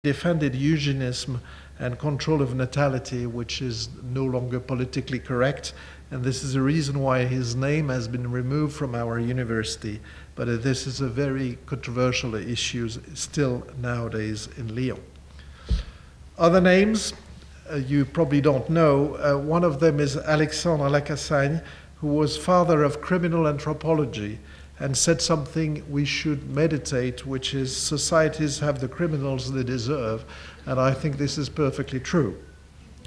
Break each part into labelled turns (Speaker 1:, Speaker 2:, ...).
Speaker 1: defended eugenicism and control of natality, which is no longer politically correct. And this is the reason why his name has been removed from our university. But this is a very controversial issue still nowadays in Lyon. Other names you probably don't know. One of them is Alexandre Lacassagne, who was father of criminal anthropology and said something we should meditate, which is societies have the criminals they deserve. And I think this is perfectly true.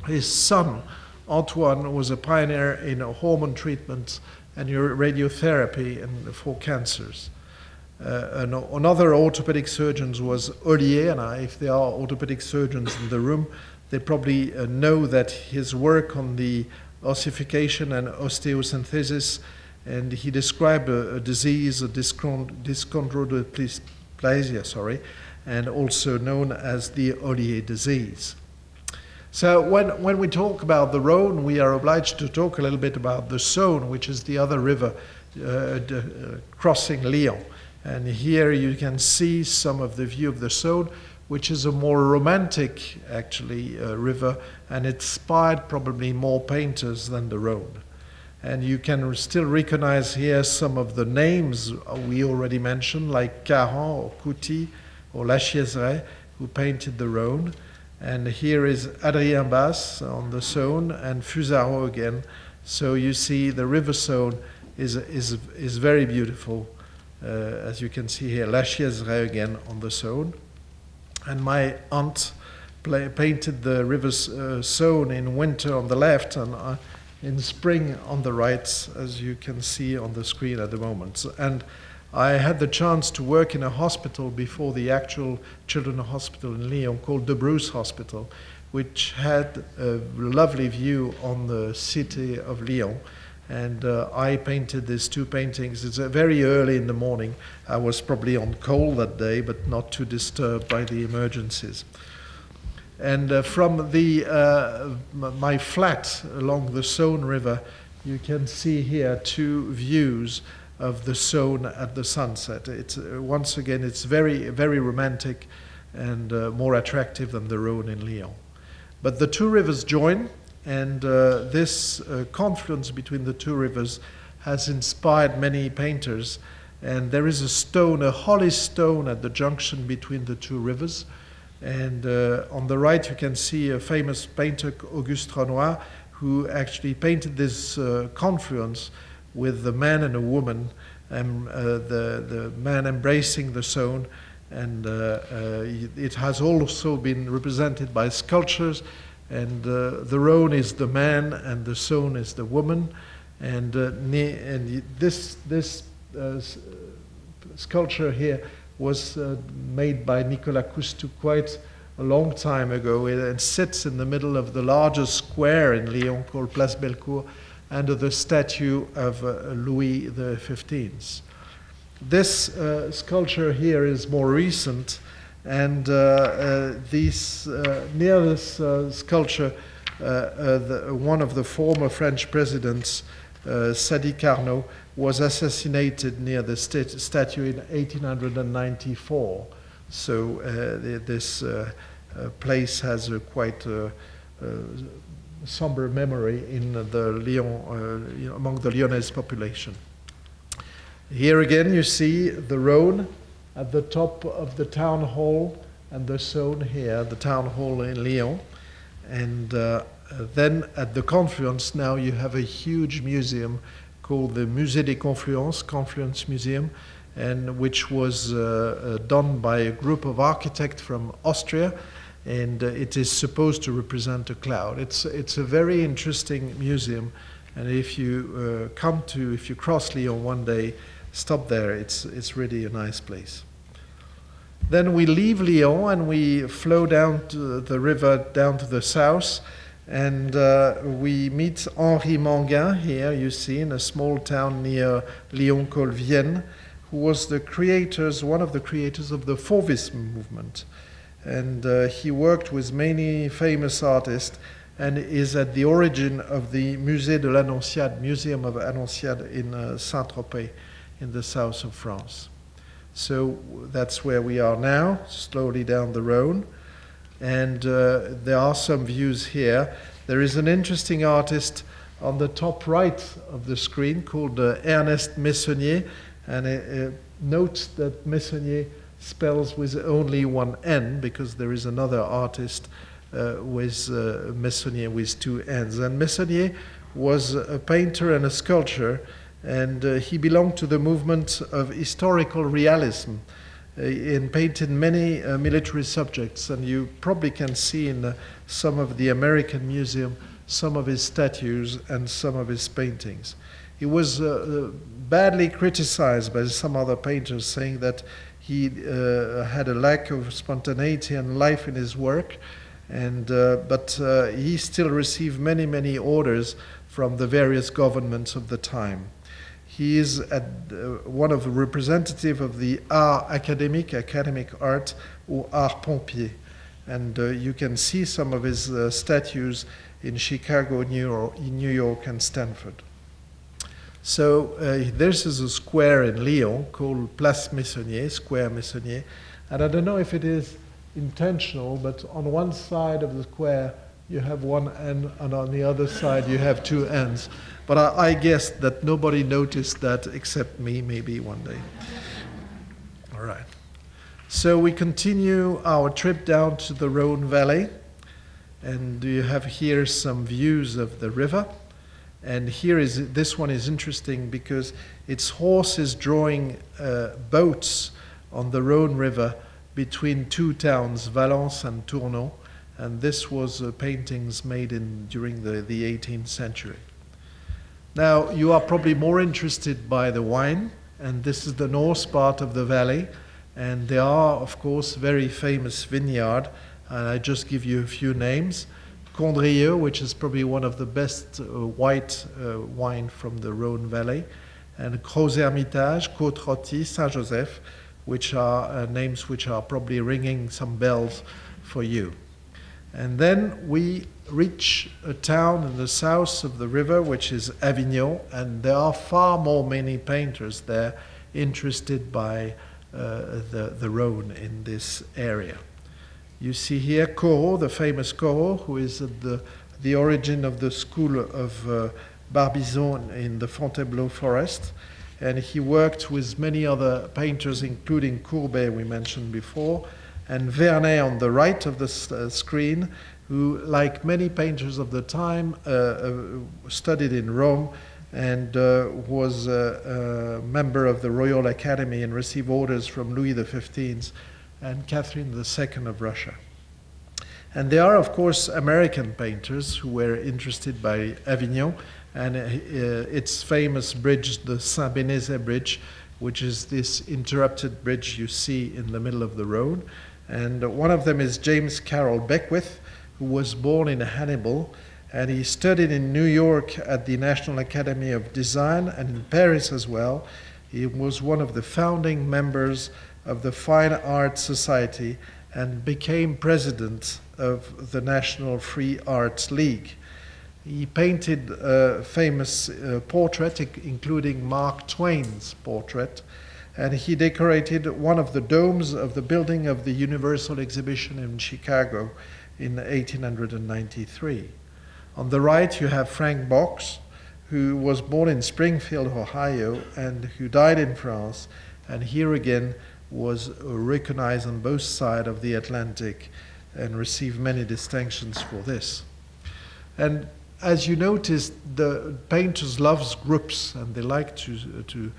Speaker 1: His son, Antoine, was a pioneer in hormone treatment and radiotherapy for cancers. Another orthopedic surgeon was Ollier, and if there are orthopedic surgeons in the room, they probably know that his work on the ossification and osteosynthesis, and he described a disease, a dyschondrodysplasia, and also known as the Ollier disease. So when we talk about the Rhône, we are obliged to talk a little bit about the Saône, which is the other river crossing Lyon. And here you can see some of the view of the Saône, which is a more romantic, actually, river, and it inspired probably more painters than the Rhône. And you can still recognize here some of the names we already mentioned, like Caron or Couty or Lachiaiserie, who painted the Rhône. And here is Adrien Basse on the Saône and Fusaro again. So you see the river Saône is very beautiful. As you can see here, Lachiaiserie again on the Saône. And my aunt painted the river Saône in winter on the left and in spring on the right, as you can see on the screen at the moment. And I had the chance to work in a hospital before the actual children's hospital in Lyon called the Bruce Hospital, which had a lovely view on the city of Lyon. And I painted these two paintings. It's very early in the morning. I was probably on call that day, but not too disturbed by the emergencies. And from my flat along the Saône River, you can see here two views of the Saône at the sunset. It's once again, it's very, very romantic and more attractive than the Rhône in Lyon. But the two rivers join, and this confluence between the two rivers has inspired many painters. And there is a stone, a holy stone at the junction between the two rivers. And on the right, you can see a famous painter, Auguste Renoir, who actually painted this confluence with the man and a woman, and the man embracing the Saône. And it has also been represented by sculptures. And the Rhône is the man, and the Saône is the woman. And this sculpture here was made by Nicolas Coustou quite a long time ago. It sits in the middle of the largest square in Lyon called Place Bellecour, under the statue of Louis XV. This sculpture here is more recent, and near this sculpture, one of the former French presidents, Sadi Carnot, was assassinated near the statue in 1894. So this place has a quite somber memory in the Lyon, among the Lyonnese population. Here again you see the Rhône at the top of the town hall, and the Saône here, the town hall in Lyon. And then at the confluence now you have a huge museum called the Musée des Confluences, Confluence Museum, and which was done by a group of architects from Austria, and it is supposed to represent a cloud. It's a very interesting museum, and if you if you cross Lyon one day, stop there. It's really a nice place. Then we leave Lyon and we flow down to the river, down to the south, and we meet Henri Manguin here, you see, in a small town near Lyon called Vienne, who was one of the creators of the Fauvism movement. And he worked with many famous artists and is at the origin of the Musée de l'Annonciade, Museum of Annonciade in Saint-Tropez, in the south of France. So that's where we are now, slowly down the Rhône. And there are some views here. There is an interesting artist on the top right of the screen called Ernest Messonnier, and note that Messonnier spells with only one N, because there is another artist with Messonnier with two N's. And Messonnier was a painter and a sculptor, and he belonged to the movement of historical realism and painted many military subjects. And you probably can see in some of the American Museum some of his statues and some of his paintings. He was badly criticized by some other painters, saying that he had a lack of spontaneity and life in his work, and but he still received many orders from the various governments of the time. He is one of the representatives of the art academic art, or art pompier, and you can see some of his statues in Chicago, New York, and Stanford. So this is a square in Lyon called Place Messonnier, Square Messonnier, and I don't know if it is intentional, but on one side of the square you have one N, and on the other side you have two N's. But I guess that nobody noticed that except me, maybe one day. All right. So we continue our trip down to the Rhone Valley, and you have here some views of the river. And this one is interesting because it's horses drawing boats on the Rhone River between two towns, Valence and Tournon. And this was paintings made during the 18th century. Now, you are probably more interested by the wine, and this is the north part of the valley. And there are, of course, very famous vineyards. And I just give you a few names. Condrieu, which is probably one of the best white wine from the Rhone Valley, and Gros Hermitage, Côte-Rôtie, Saint-Joseph, which are names which are probably ringing some bells for you. And then we reach a town in the south of the river, which is Avignon, and there are far many painters there interested by the Rhone in this area. You see here Corot, the famous Corot, who is at the origin of the school of Barbizon in the Fontainebleau forest. And he worked with many other painters, including Courbet, we mentioned before, and Vernet on the right of the screen, who, like many painters of the time, studied in Rome and was a member of the Royal Academy and received orders from Louis XV and Catherine II of Russia. And there are, of course, American painters who were interested by Avignon and its famous bridge, the Saint-Bénézet Bridge, which is this interrupted bridge you see in the middle of the Rhone. And one of them is James Carroll Beckwith, who was born in Hannibal, and he studied in New York at the National Academy of Design and in Paris as well. He was one of the founding members of the Fine Arts Society and became president of the National Free Arts League. He painted a famous portrait, including Mark Twain's portrait, and he decorated one of the domes of the building of the Universal Exhibition in Chicago in 1893. On the right, you have Frank Box, who was born in Springfield, Ohio, and who died in France, and here again was recognized on both sides of the Atlantic and received many distinctions for this. And as you noticed, the painters love groups and they like to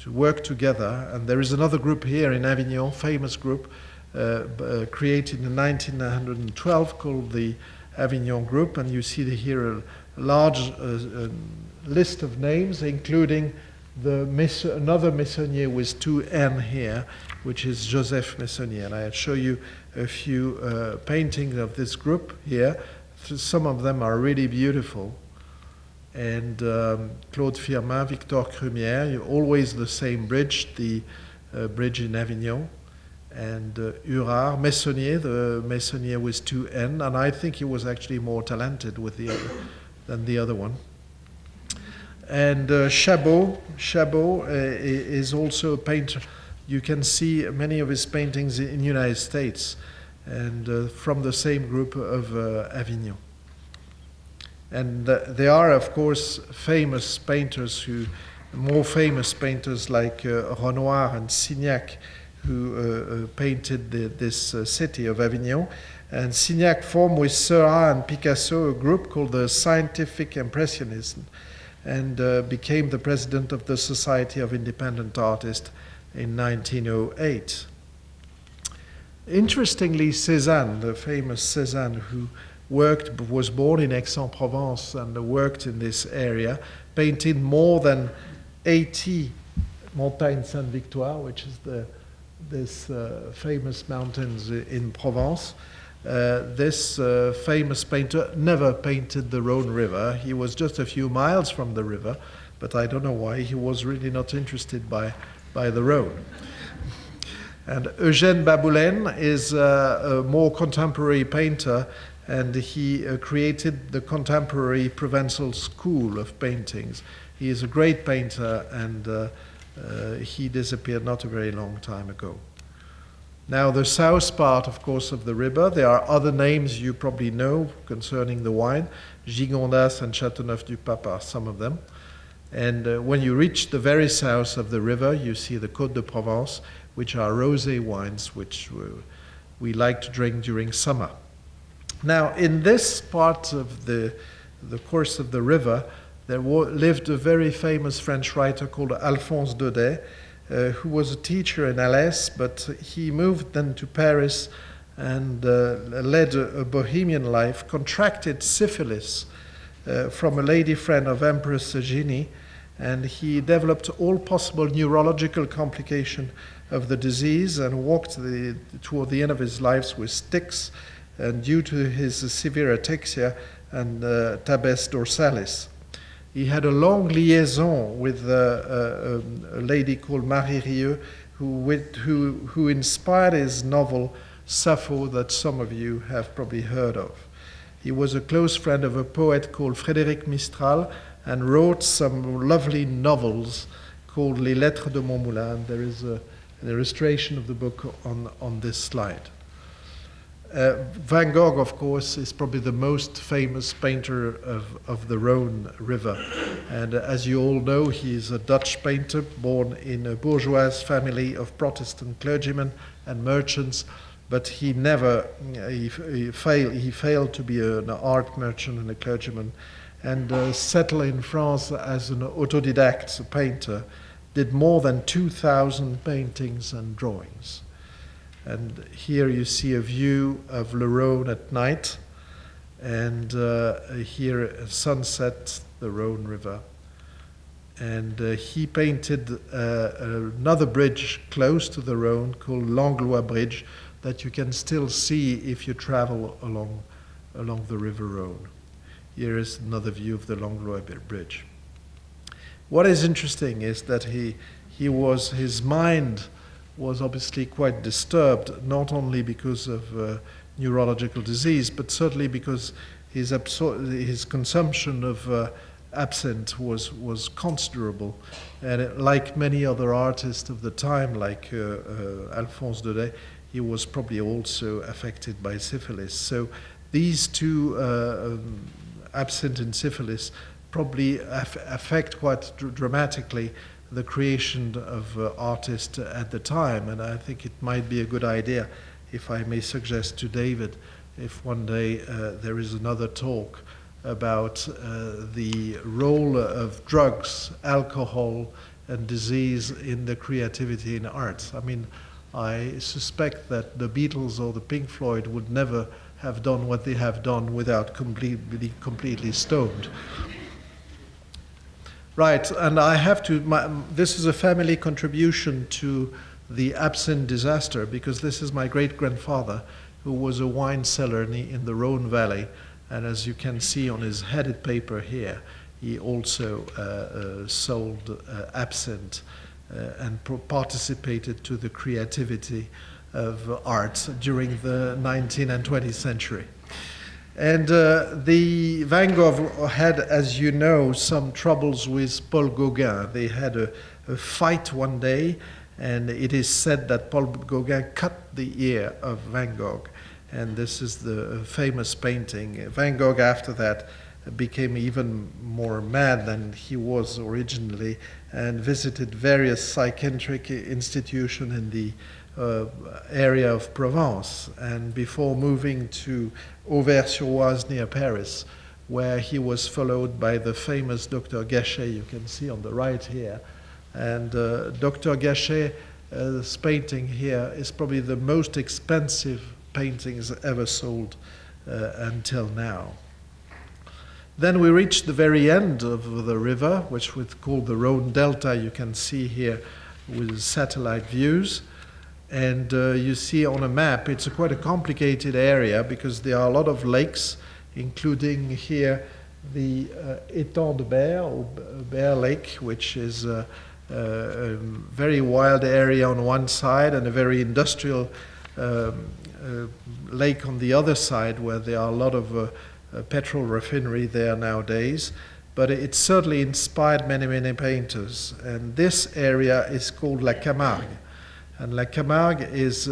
Speaker 1: work together. And there is another group here in Avignon, famous group, created in 1912 called the Avignon Group. And you see here a large list of names, including another Messonnier with two N here, which is Joseph Messonnier. And I'll show you a few paintings of this group here. Some of them are really beautiful. And Claude Firmin, Victor Crumière, always the same bridge, the bridge in Avignon. And Urard, Messonnier, the Messonnier with two N, and I think he was actually more talented with than the other one. And Chabot is also a painter. You can see many of his paintings in the United States. and from the same group of Avignon. And there are, of course, famous painters more famous painters like Renoir and Signac, who painted this city of Avignon. And Signac formed with Seurat and Picasso a group called the Scientific Impressionism, and became the president of the Society of Independent Artists in 1908. Interestingly, Cézanne, the famous Cézanne, who was born in Aix-en-Provence and worked in this area, painted more than 80 Montagne Sainte-Victoire, which is this famous mountains in Provence. This famous painter never painted the Rhone River. He was just a few miles from the river, but I don't know why. He was really not interested by the Rhone. And Eugène Baboulaine is a more contemporary painter, and he created the contemporary Provençal school of paintings. He is a great painter, and he disappeared not a very long time ago. Now, the south part, of course, of the river, there are other names you probably know concerning the wine. Gigondas and Châteauneuf-du-Pape are some of them. And when you reach the very south of the river, you see the Côte de Provence, which are rosé wines, which we like to drink during summer. Now, in this part of the course of the river, there lived a very famous French writer called Alphonse Daudet, who was a teacher in Alès, but he moved then to Paris and led a bohemian life, contracted syphilis from a lady friend of Empress Eugénie, and he developed all possible neurological complications of the disease and walked toward the end of his life with sticks, and due to his severe ataxia and tabes dorsalis. He had a long liaison with a lady called Marie Rieu, who inspired his novel Sappho, that some of you have probably heard of. He was a close friend of a poet called Frédéric Mistral, and wrote some lovely novels called Les Lettres de Montmoulin. There is an illustration of the book on this slide. Van Gogh, of course, is probably the most famous painter of the Rhone River. And as you all know, he is a Dutch painter born in a bourgeois family of Protestant clergymen and merchants, but he failed to be an art merchant and a clergyman, and settled in France as an autodidact painter, did more than 2,000 paintings and drawings. And here you see a view of Le Rhone at night, and here sunset, the Rhone River. And he painted another bridge close to the Rhone called Langlois Bridge that you can still see if you travel along the River Rhone. Here is another view of the Langlois Bridge. What is interesting is that his mind was obviously quite disturbed, not only because of neurological disease, but certainly because his consumption of absinthe was considerable. And like many other artists of the time, like Alphonse Daudet, he was probably also affected by syphilis. So these two, absinthe and syphilis, probably affect quite dramatically the creation of artists at the time. And I think it might be a good idea, if I may suggest to David, if one day there is another talk about the role of drugs, alcohol, and disease in the creativity in art. I mean, I suspect that the Beatles or the Pink Floyd would never have done what they have done without completely stoned. Right, and I have to, this is a family contribution to the absinthe disaster, because this is my great-grandfather, who was a wine seller in the Rhone Valley, and as you can see on his headed paper here, he also sold absinthe and participated to the creativity of art during the 19th and 20th century. And the Van Gogh had, as you know, some troubles with Paul Gauguin. They had a fight one day, and it is said that Paul Gauguin cut the ear of Van Gogh. and this is the famous painting. Van Gogh, after that, became even more mad than he was originally and visited various psychiatric institutions in the area of Provence, and before moving to Auvers-sur-Oise near Paris, where he was followed by the famous Dr. Gachet, you can see on the right here. And Dr. Gachet's painting here is probably the most expensive paintings ever sold until now. Then we reached the very end of the river, which we call the Rhone Delta. You can see here with satellite views. And you see on a map, it's quite a complicated area because there are a lot of lakes, including here the Étang de Berre, or Bear Lake, which is a very wild area on one side and a very industrial lake on the other side, where there are a lot of petrol refinery there nowadays. But it certainly inspired many, many painters. And this area is called La Camargue. And La Camargue is